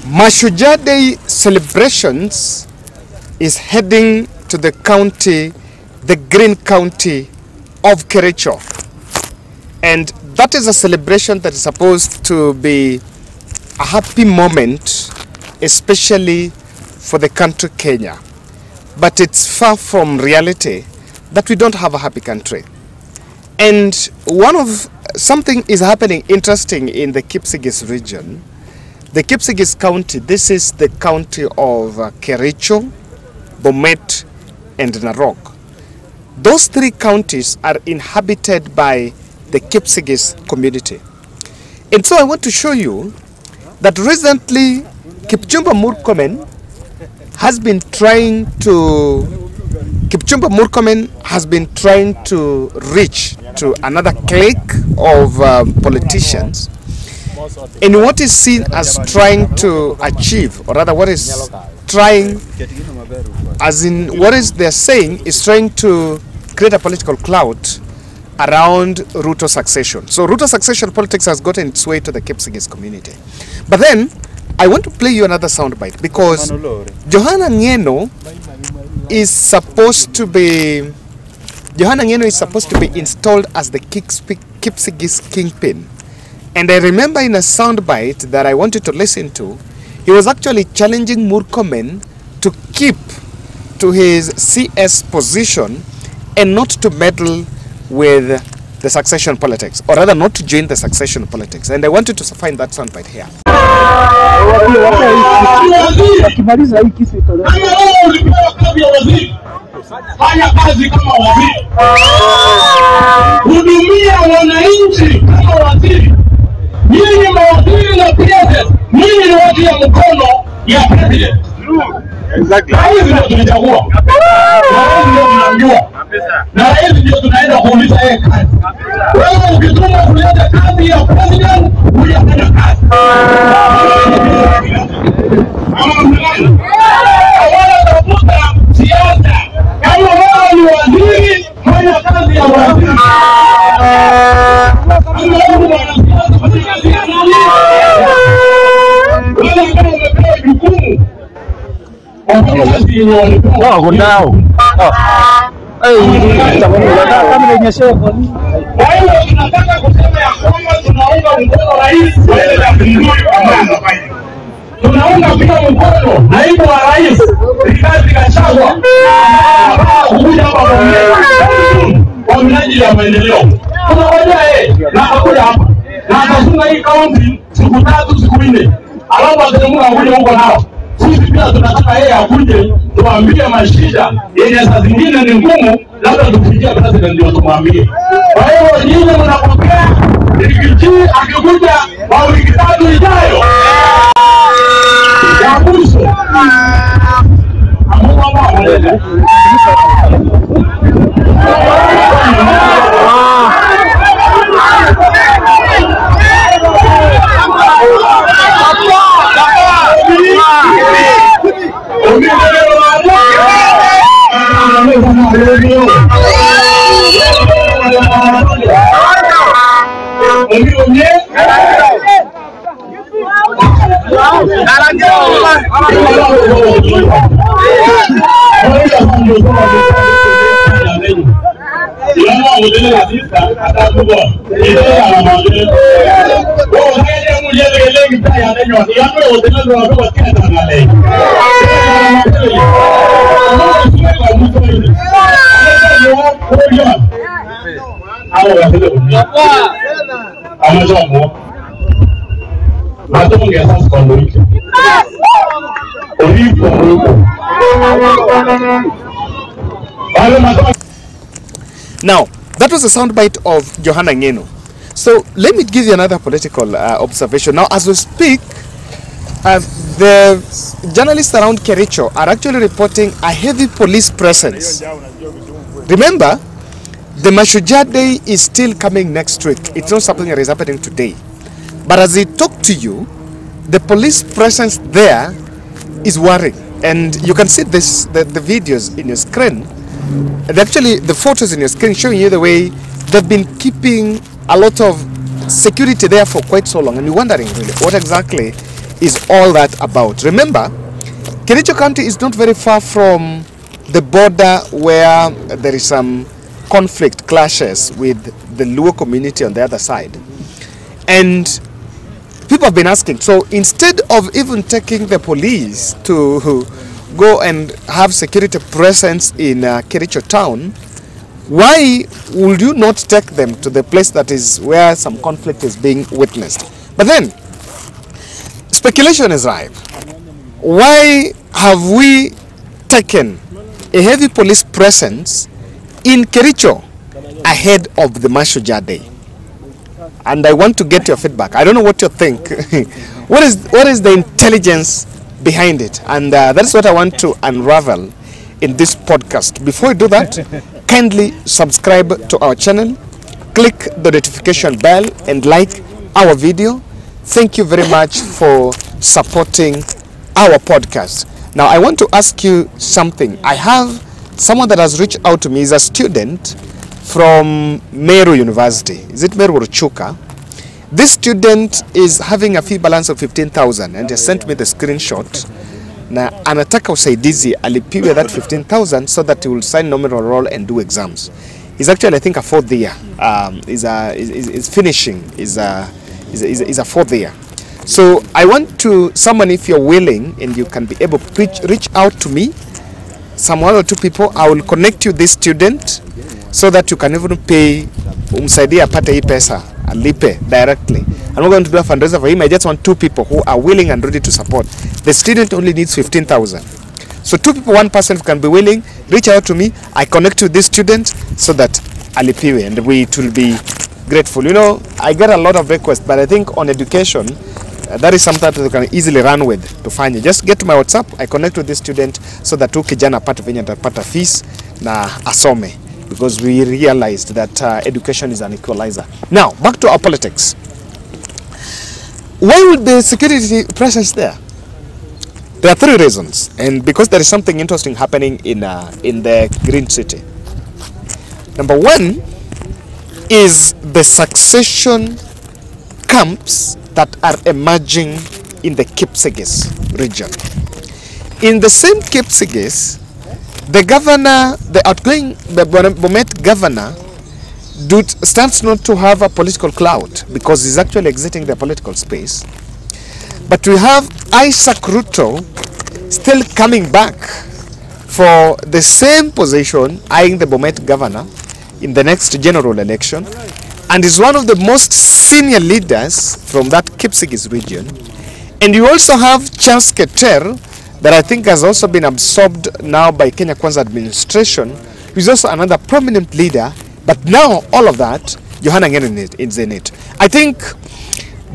Mashujaa Day celebrations is heading to the county, the green county of Kericho. And that is a celebration that is supposed to be a happy moment, especially for the country Kenya. But it's far from reality that we don't have a happy country. And something is happening interesting in the Kipsigis region. The Kipsigis County, this is the county of Kericho, Bomet, and Narok. Those three counties are inhabited by the Kipsigis community. And so I want to show you that recently Kipchumba Murkomen has been trying to reach to another clique of politicians in what is seen as trying to achieve, or rather what is trying, as in what is they're saying is trying to create a political clout around Ruto succession. So Ruto succession politics has gotten its way to the Kipsigis community. But then I want to play you another soundbite because Johana Ngeno is supposed to be installed as the Kipsigis kingpin. And I remember in a soundbite that I wanted to listen to, he was actually challenging Murkomen to keep to his CS position and not to meddle with the succession politics, or rather not to join the succession politics. And I wanted to find that soundbite here. Fanya kazi kama waziri. Hudumia wananchi kama waziri. Nyinyi mawaziri na president, nyinyi ni watu ya mkono ya president. Exactly. Hivi ndio tunachagua. Na ndio tunajua. Na hivi ndio tunaenda kuuliza yeye kazi. Wewe ukituma kuleta kazi ya president, unafanya kazi. Ama mnani? Hawana tafuta siasa. Kama wewe ni waziri, fanya kazi ya waziri. Kama wewe ni mwanasiasa, fanya kazi ya nani? Wewe kama umepewa jukumu, fanya kazi yenye walipewa. Kwa hiyo tunataka kusema ya kwamba tunaunga mkono rais wewe na viongozi ambao wanafanya. Tunaunga pia mkono naibu wa rais Rigathi Gachagua ambao huja hapa kwa minajili ya maendeleo. Tunawajua yeye na atakuja hapa na atafunga hii kaunti siku 3 siku 4. Alafu atamuka kuja huko nao. Sisi pia tunataka yeye akuje tuambie mashida yenye saa zingine ni ngumu, labda tufikie president ndio tumwambie. Kwa hiyo nyinyi mnapokea Rigiji akikuja kwa wiki 3 ijayo. Ya mwisho. Amua mama. Now, that was a soundbite of Johana Ngeno. So let me give you another political observation. Now, as we speak, the journalists around Kericho are actually reporting a heavy police presence. Remember, the Mashujaa Day is still coming next week. It's not something that is happening today. But as I talk to you, the police presence there is worrying. And you can see this, the videos in your screen. And actually, the photos in your screen showing you the way they've been keeping a lot of security there for quite so long. And you're wondering really what exactly is all that about? Remember, Kericho County is not very far from the border where there is some conflict, clashes with the Luo community on the other side. And people have been asking, so instead of even taking the police to go and have security presence in Kericho town, why would you not take them to the place that is where some conflict is being witnessed? But then, speculation is rife. Why have we taken a heavy police presence in Kericho ahead of the Mashujaa Day? And I want to get your feedback. I don't know what you think. What is the intelligence behind it? And that's what I want to unravel in this podcast. Before you do that, kindly subscribe to our channel, click the notification bell, and like our video. Thank you very much for supporting our podcast. Now, I want to ask you something. I have someone that has reached out to me. He's a student from Meru University. Is it Meru or Chuka? This student is having a fee balance of 15,000 and he sent me the screenshot. Na anataka usaidizi alipiwe that 15,000 so that he will sign nominal roll and do exams. He's actually, I think, a fourth year. Is finishing. Is a fourth year. So I want to, someone, if you're willing and you can be able to reach out to me, some one or two people, I will connect you this student so that you can even pay umsaidia apate hii pesa, alipe directly. I'm not going to do a fundraiser for him. I just want two people who are willing and ready to support. The student only needs 15,000. So two people, one person can be willing, reach out to me. I connect to this student so that alipiwe, and it will be grateful. You know, I get a lot of requests, but I think on education, that is something that you can easily run with to find you. Just get to my WhatsApp, I connect with this student so that kijana apate venye atapata fees na asome, because we realized that education is an equalizer. Now, back to our politics. Why would the security presence there? There are three reasons, and because there is something interesting happening in the Green City. Number one is the succession camps that are emerging in the Kipsigis region. In the same Kipsigis, the governor, the outgoing Bomet governor, stands not to have a political clout because he's actually exiting the political space. But we have Isaac Ruto still coming back for the same position, eyeing the Bomet governor in the next general election, and is one of the most senior leaders from that Kipsigis region. And you also have Charles Keter, that I think has also been absorbed now by Kenya Kwanza administration, who is also another prominent leader. But now all of that, Johanna Ngeno is in it. I think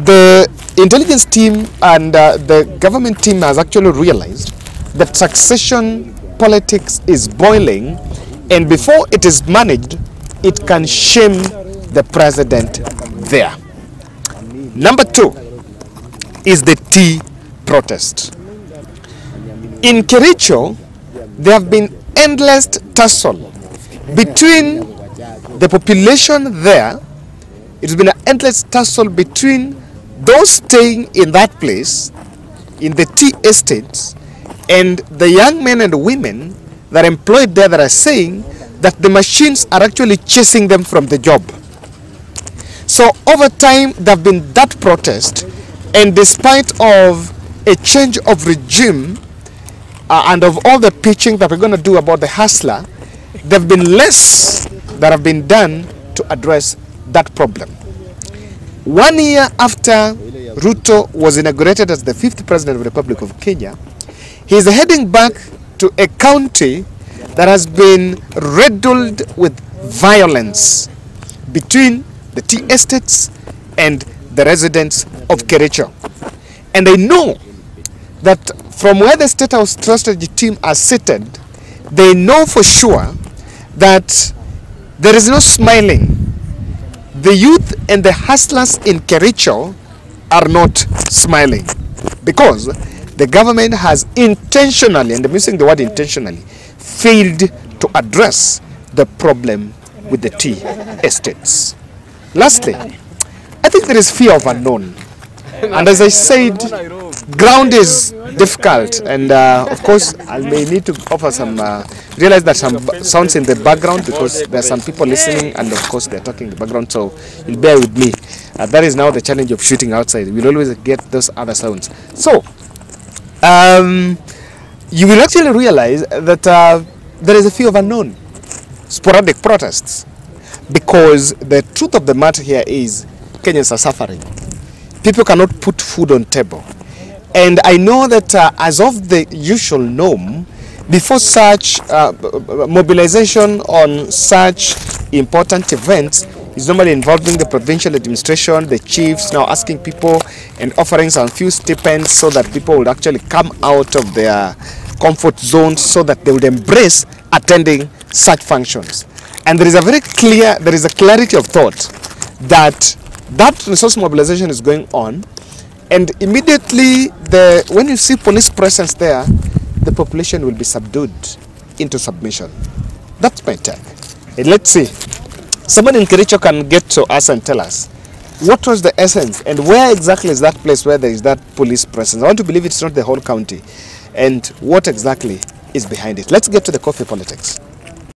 the intelligence team and the government team has actually realized that succession politics is boiling, and before it is managed, it can shame the president there. Number two is the tea protest. In Kericho, there have been endless tussle between the population there. It's been an endless tussle between those staying in that place, in the tea estates, and the young men and women that are employed there that are saying that the machines are actually chasing them from the job. So over time, there have been that protest, and despite of a change of regime and of all the pitching that we're going to do about the hustler, there have been less that have been done to address that problem. 1 year after Ruto was inaugurated as the 5th president of the Republic of Kenya, he is heading back to a county that has been riddled with violence between the tea estates and the residents of Kericho. And I know that from where the State House strategy team are seated, they know for sure that there is no smiling. The youth and the hustlers in Kericho are not smiling because the government has intentionally, and I'm using the word intentionally, failed to address the problem with the tea estates. Lastly, I think there is fear of unknown. And as I said, ground is difficult, and of course I may need to offer some, realize that some sounds in the background because there are some people listening, and of course they're talking in the background, so you'll bear with me. That is now the challenge of shooting outside. We'll always get those other sounds. So, you will actually realize that there is a few of unknown sporadic protests, because the truth of the matter here is Kenyans are suffering. People cannot put food on table. And I know that as of the usual norm, before such mobilization on such important events is normally involving the provincial administration, the chiefs now asking people and offering some few stipends so that people would actually come out of their comfort zones so that they would embrace attending such functions. And there is a very clear, there is a clarity of thought that that resource mobilization is going on, and immediately when you see police presence there, the population will be subdued into submission. That's my take. And let's see, somebody in Kericho can get to us and tell us what was the essence and where exactly is that place where there is that police presence. I want to believe it's not the whole county, and what exactly is behind it. Let's get to the coffee politics.